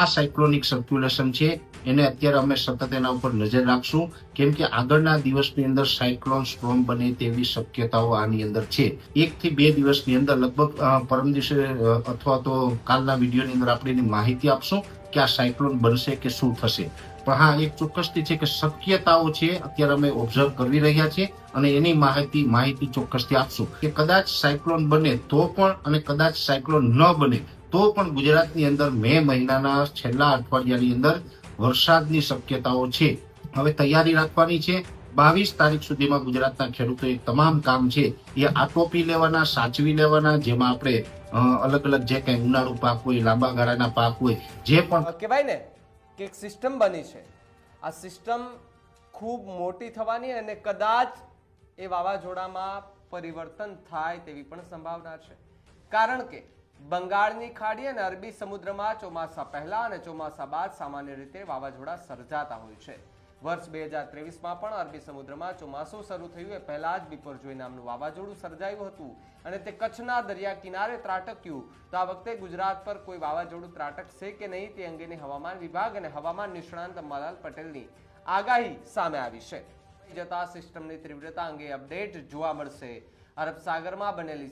આ cyclonic circulation છે એને અત્યારે અમે સતત એના ઉપર નજર રાખશું, કેમ કે આગળના દિવસની અંદર સાયક્લોન સ્ટ્રોમ બને તેવી શક્યતાઓ આની અંદર છે. 1 થી 2 દિવસની અંદર લગભગ પરમ દિવસે અથવા તો કાલના વિડીયોની અંદર આપણે એની માહિતી આપશું કે આ સાયક્લોન બનશે કે શું થશે. પણ હા, એક ચોક્કસથી છે કે શક્યતાઓ છે અત્યારે અમે ઓબ્ઝર્વ કરી રહ્યા છીએ અને એની માહિતી ચોક્કસથી આપશું કે કદાચ સાયક્લોન બને તો પણ અને કદાચ સાયક્લોન ન બને તો પણ ગુજરાતની અંદર મે મહિનાના છેલ્લા અઠવાડિયાની અંદર વરસાદની શક્યતાઓ છે. હવે તૈયારી રાખવાની છે. 22 તારીખ સુધીમાં ગુજરાતના ખેડૂતોએ તમામ કામ છે એ આટોપી લેવાના, સાચવી લેવાના, જેમાં આપણે અલગ અલગ જે કઈ ઉનાળુ પાક હોય, લાંબા ગાળાના પાક હોય, જે પણ કહેવાય ને કે એક સિસ્ટમ બની છે. આ સિસ્ટમ ખૂબ મોટી થવાની અને કદાચ એ વાવાઝોડામાં પરિવર્તન થાય તેવી પણ સંભાવના છે. કારણ કે બંગાળની ખાડી અને અરબી સમુદ્રમાં ચોમાસા પહેલા અને ચોમાસા બાદ સામાન્ય રીતે વાવાઝોડા સર્જાતા હોય છે. વર્ષ 2023માં પણ અરબી સમુદ્રમાં ચોમાસું શરૂ થયું એ પહેલા જ બિપરજોય નામનું વાવાઝોડું સર્જાયું હતું અને તે કચ્છના દરિયા કિનારે ત્રાટક્યું. તો આ વખતે ગુજરાત પર કોઈ વાવાઝોડું ત્રાટકશે કે નહીં તે અંગેની હવામાન વિભાગ અને હવામાન નિષ્ણાંત અંબાલાલ પટેલની આગાહી સામે આવી છે. જતા સિસ્ટમની તીવ્રતા અંગે અપડેટ જોવા મળશે. અરબ સાગરમાં બનેલી